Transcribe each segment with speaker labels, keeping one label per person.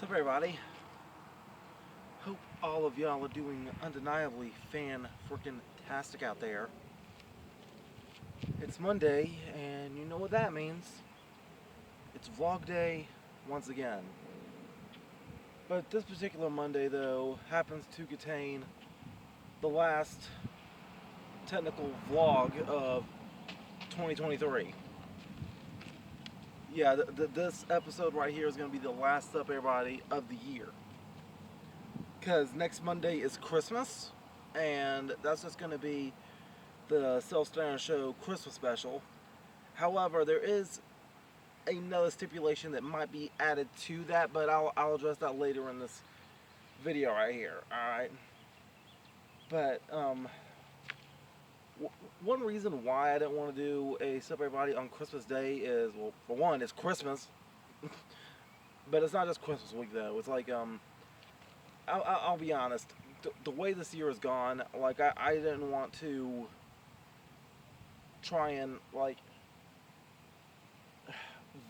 Speaker 1: What's up, everybody? Hope all of y'all are doing undeniably fan-freaking-tastic out there. It's Monday, and you know what that means. It's vlog day once again. But this particular Monday, though, happens to contain the last technical vlog of 2023. Yeah, this episode right here is going to be the last up, everybody, of the year. Because next Monday is Christmas, and that's just going to be the SelfStandard show Christmas special. However, there is another stipulation that might be added to that, but I'll address that later in this video right here, alright? But, one reason why I didn't want to do a Sup Everybody on Christmas Day is, well, for one, it's Christmas. But it's not just Christmas week, though. It's like, I'll be honest. The way this year has gone, like, I didn't want to try and, like,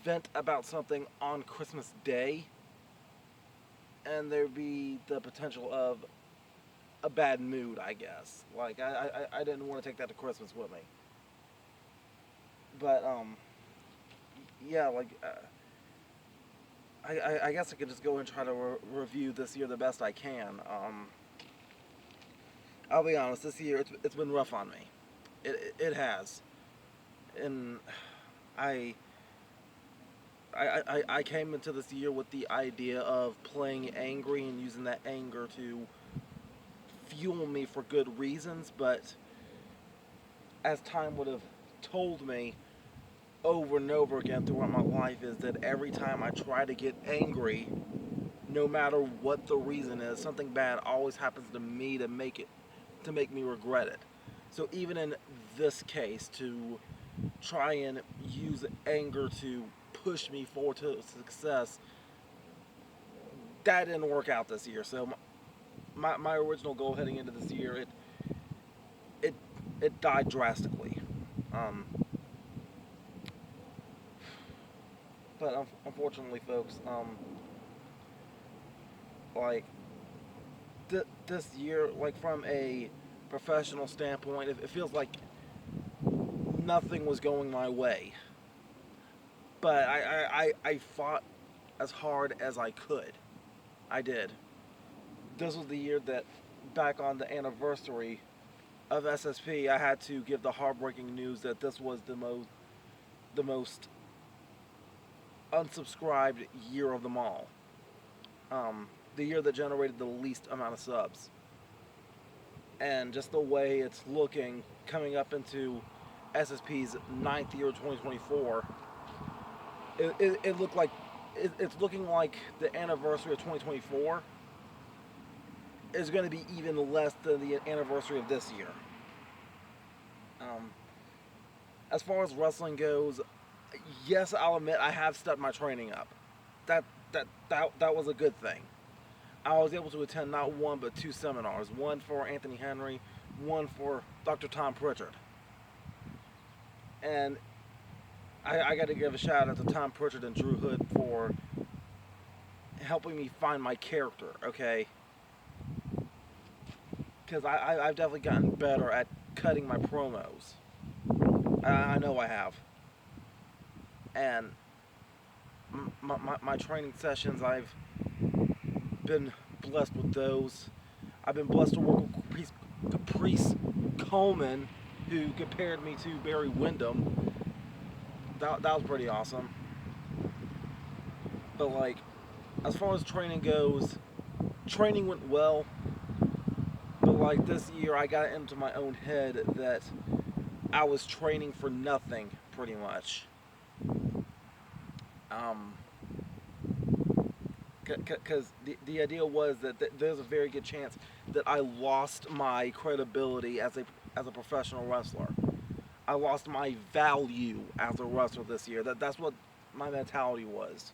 Speaker 1: vent about something on Christmas Day, and there'd be the potential of a bad mood, I guess. Like, I didn't want to take that to Christmas with me. But, yeah, like, I guess I could just go and try to review this year the best I can. I'll be honest, this year it's been rough on me. It has. And I came into this year with the idea of playing angry and using that anger to fuel me for good reasons, but as time would have told me over and over again throughout my life, is that every time I try to get angry, no matter what the reason is, something bad always happens to me to make me regret it. So even in this case, to try and use anger to push me forward to success, that didn't work out this year. So my original goal heading into this year, it died drastically. But unfortunately, folks, like, this year, like, from a professional standpoint, it feels like nothing was going my way. But I fought as hard as I could. I did. This was the year that, back on the anniversary of SSP, I had to give the heartbreaking news that this was the most unsubscribed year of them all. The year that generated the least amount of subs. And just the way it's looking, coming up into SSP's 9th year of 2024, it looked like, it's looking like the anniversary of 2024 is going to be even less than the anniversary of this year. As far as wrestling goes, yes, I'll admit I have stepped my training up. That was a good thing. I was able to attend not one but two seminars. One for Anthony Henry, one for Dr. Tom Pritchard. And I got to give a shout out to Tom Pritchard and Drew Hood for helping me find my character, okay? Because I've definitely gotten better at cutting my promos. I know I have. And my training sessions, I've been blessed with those. I've been blessed to work with Caprice Coleman, who compared me to Barry Windham. That was pretty awesome. But, like, as far as training goes, training went well. But, like, this year I got into my own head that I was training for nothing, pretty much. Because the idea was that there's a very good chance that I lost my credibility as a professional wrestler. I lost my value as a wrestler this year. That's what my mentality was.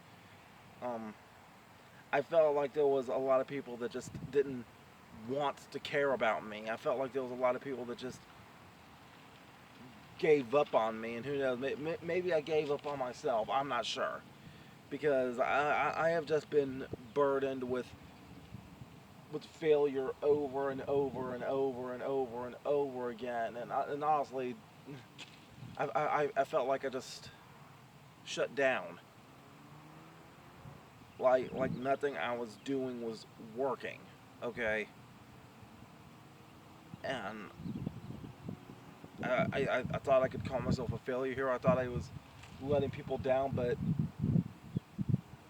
Speaker 1: I felt like there was a lot of people that just didn't want to care about me. I felt like there was a lot of people that just gave up on me, and who knows, maybe I gave up on myself. I'm not sure. Because I have just been burdened with failure over and over and over and over and over again. And honestly, I felt like I just shut down. Like nothing I was doing was working. Okay. And I thought I could call myself a failure here. I thought I was letting people down, but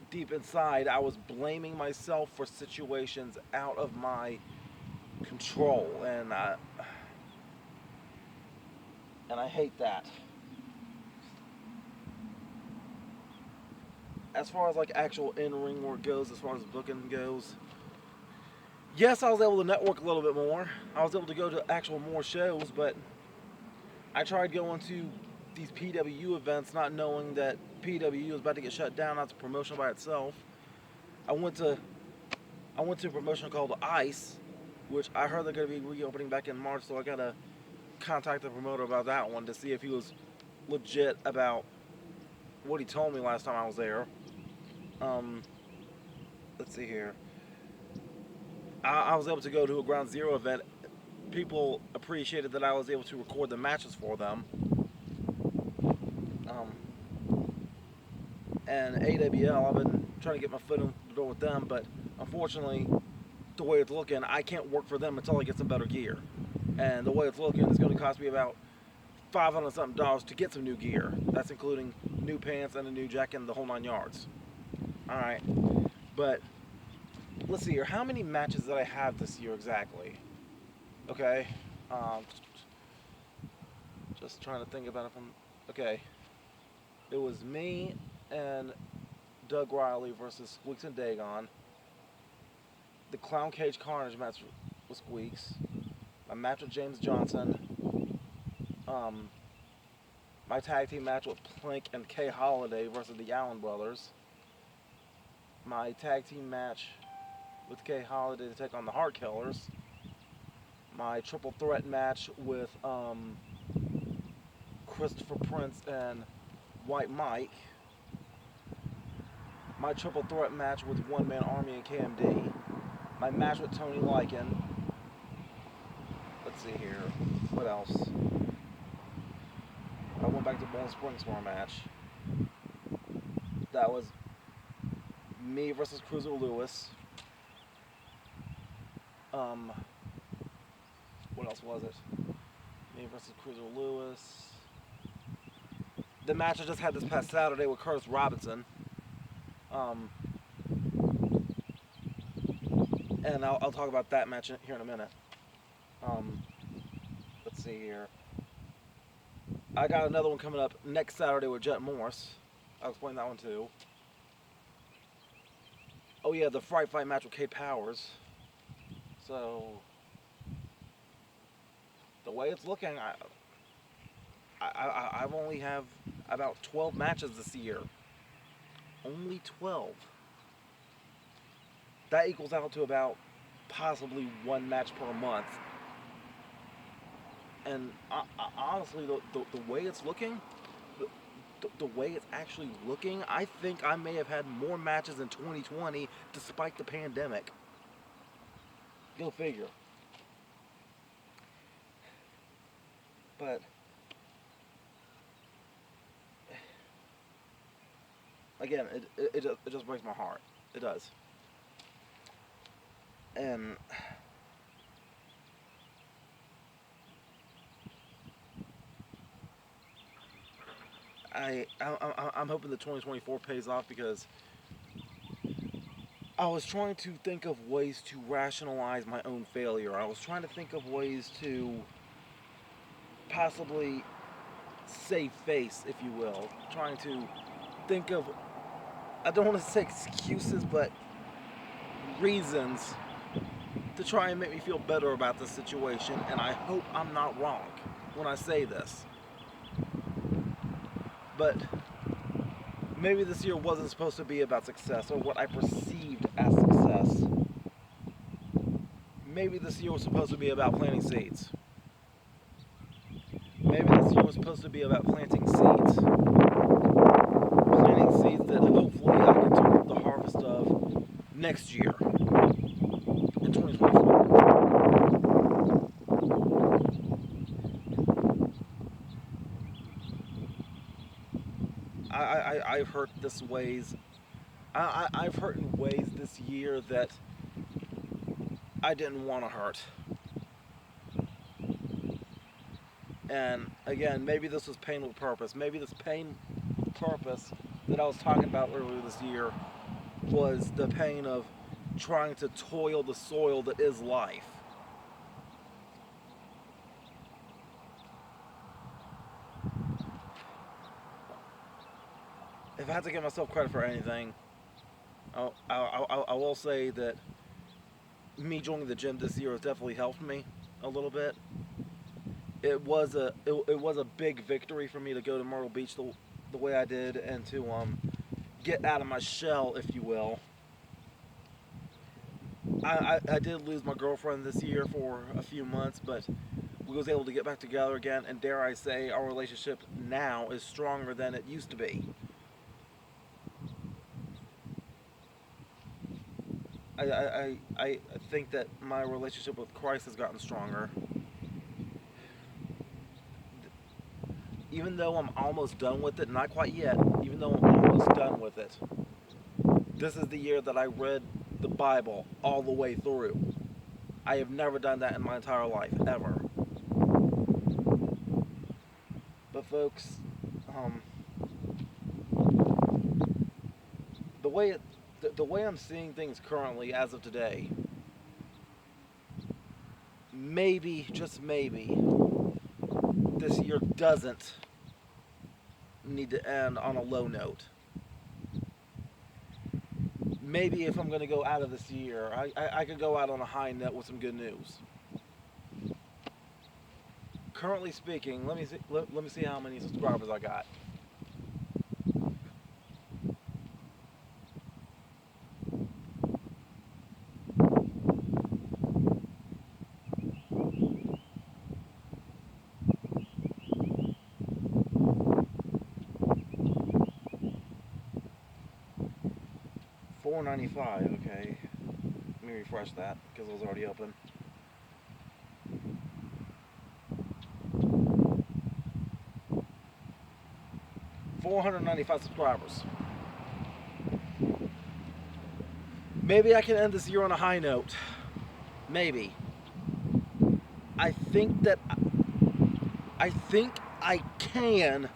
Speaker 1: deep inside, I was blaming myself for situations out of my control, and I hate that. As far as like actual in-ring work goes, as far as booking goes, yes, I was able to network a little bit more. I was able to go to actual more shows, but I tried going to these PWU events not knowing that PWU was about to get shut down. That's a promotion by itself. I went to a promotion called ICE, which I heard they're going to be reopening back in March, so I got to contact the promoter about that one to see if he was legit about what he told me last time I was there. Let's see here. I was able to go to a Ground Zero event. People appreciated that I was able to record the matches for them. And AWL, I've been trying to get my foot in the door with them, but unfortunately, the way it's looking, I can't work for them until I get some better gear. And the way it's looking, it's going to cost me about $500 something to get some new gear. That's including new pants and a new jacket and the whole 9 yards. Alright, but let's see here. How many matches did I have this year exactly? Okay, just trying to think about it from, okay. It was me and Doug Riley versus Squeaks and Dagon. The Clown Cage Carnage match with Squeaks. My match with James Johnson. My tag team match with Plink and Kay Holiday versus the Allen Brothers. My tag team match with Kay Holiday to take on the Heart Killers. My triple threat match with Christopher Prince and White Mike. My triple threat match with One Man Army and KMD. My match with Tony Lycan. Let's see here. What else? I went back to Bowling Springs for a match. That was me versus Cruiser Lewis. What else was it? Me versus Cruiser Lewis. The match I just had this past Saturday with Curtis Robinson. And I'll talk about that match here in a minute. Let's see here. I got another one coming up next Saturday with Jet Morse. I'll explain that one too. Oh yeah, the Fright Fight match with Kate Powers. So the way it's looking, I've only have about 12 matches this year. Only 12. That equals out to about possibly 1 match per month. And honestly, the way it's looking, the way it's actually looking, I think I may have had more matches in 2020 despite the pandemic. Go figure. But again, it just breaks my heart. It does. And I'm hoping the 2024 pays off, because I was trying to think of ways to rationalize my own failure. I was trying to think of ways to possibly save face, if you will. Trying to think of, I don't want to say excuses, but reasons to try and make me feel better about the situation, and I hope I'm not wrong when I say this. But maybe this year wasn't supposed to be about success, or what I perceived as success. Maybe this year was supposed to be about planting seeds. Maybe this year was supposed to be about planting seeds. Planting seeds that hopefully I can turn the harvest of next year, in 2024. I've hurt this ways. I've hurt in ways this year that I didn't want to hurt. And again, maybe this was pain with purpose. Maybe this pain with purpose that I was talking about earlier this year was the pain of trying to toil the soil that is life. If I had to give myself credit for anything, I will say that me joining the gym this year has definitely helped me a little bit. It was a big victory for me to go to Myrtle Beach the way I did, and to get out of my shell, if you will. I did lose my girlfriend this year for a few months, but we was able to get back together again, and dare I say, our relationship now is stronger than it used to be. I think that my relationship with Christ has gotten stronger. Even though I'm almost done with it, not quite yet, even though I'm almost done with it, this is the year that I read the Bible all the way through. I have never done that in my entire life, ever. But folks, the way I'm seeing things currently as of today, maybe, just maybe, this year doesn't need to end on a low note. Maybe if I'm going to go out of this year, I could go out on a high note with some good news. Currently speaking, let me see how many subscribers I got. $4.95. Okay, let me refresh that because it was already open. $495 subscribers. Maybe I can end this year on a high note. Maybe. I think I can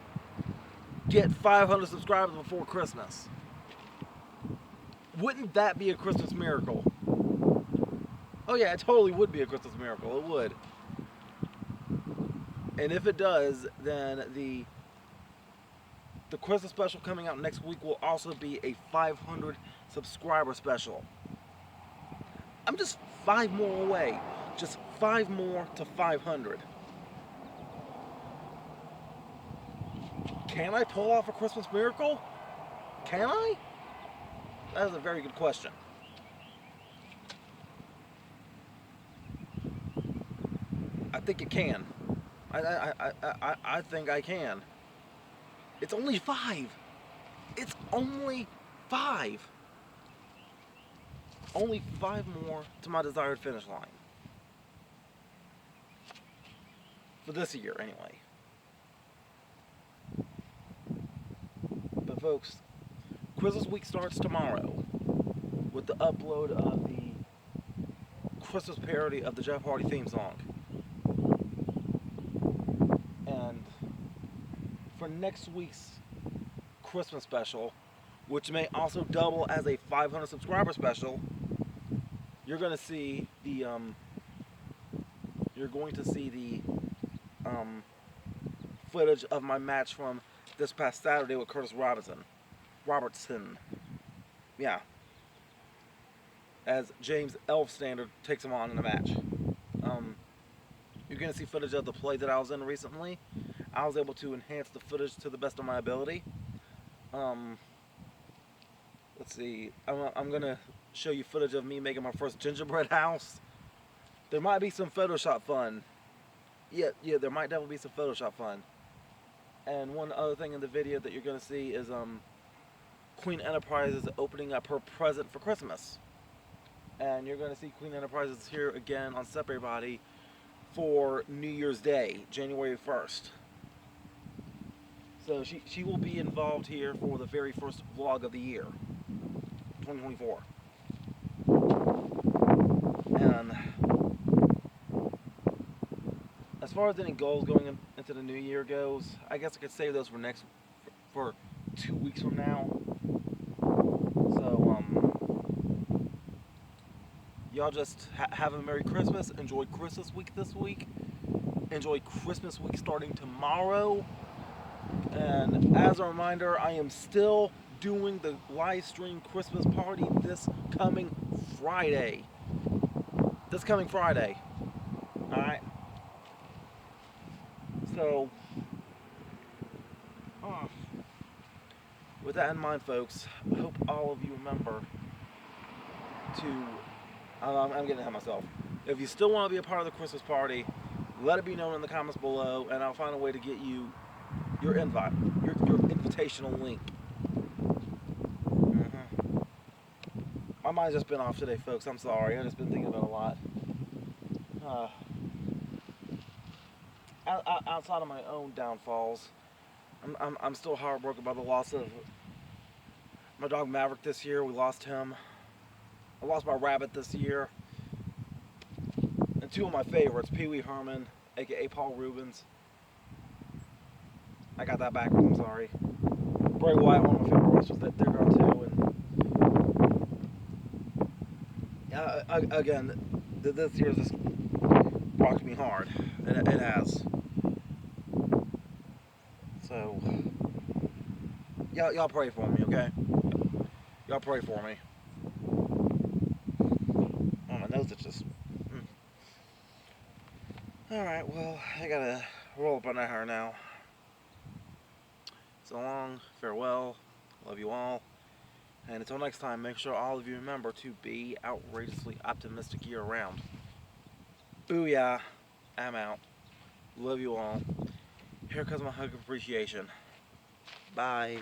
Speaker 1: get 500 subscribers before Christmas. Wouldn't that be a Christmas miracle? Oh yeah, it totally would be a Christmas miracle. It would. And if it does, then the Christmas special coming out next week will also be a 500 subscriber special. I'm just 5 more away. Just 5 more to 500. Can I pull off a Christmas miracle? Can I? That is a very good question. I think it can. I think I can. It's only 5. It's only 5. Only 5 more to my desired finish line. For this year, anyway. But folks, Christmas week starts tomorrow with the upload of the Christmas parody of the Jeff Hardy theme song. And for next week's Christmas special, which may also double as a 500 subscriber special, you're going to see the footage of my match from this past Saturday with Curtis Robertson. Yeah. As James SelfStandard takes him on in a match. You're going to see footage of the play that I was in recently. I was able to enhance the footage to the best of my ability. Let's see. I'm going to show you footage of me making my first gingerbread house. There might be some Photoshop fun. Yeah, there might definitely be some Photoshop fun. And one other thing in the video that you're going to see is Queen Enterprises opening up her present for Christmas. and you're going to see Queen Enterprises here again on Step Everybody for New Year's Day, January 1st. So she will be involved here for the very first vlog of the year, 2024. And as far as any goals going into the new year goes, I guess I could save those for 2 weeks from now. So y'all just have a Merry Christmas. Enjoy Christmas week this week. Enjoy Christmas week starting tomorrow. And as a reminder, I am still doing the live stream Christmas party this coming Friday. Alright? So, with that in mind, folks, I hope all of you remember to, I'm getting ahead of myself. If you still want to be a part of the Christmas party, let it be known in the comments below, and I'll find a way to get you your invite, your invitational link. My mind's just been off today, folks. I'm sorry. I've just been thinking about a lot. Outside of my own downfalls, I'm still heartbroken by the loss of my dog Maverick this year. We lost him. I lost my rabbit this year. And two of my favorites, Pee Wee Herman, aka Paul Rubens. I got that back. I'm sorry. Bray Wyatt, one of my favorite wrestlers, they're gone too. And again, this year's just rocked me hard. It has. So, y'all pray for me, okay? Y'all pray for me. Oh, my nose itches. Alright, well, I gotta roll up on that hair now. So long, farewell, love you all. And until next time, make sure all of you remember to be outrageously optimistic year round. Booyah, I'm out. Love you all. Here comes my hug of appreciation. Bye.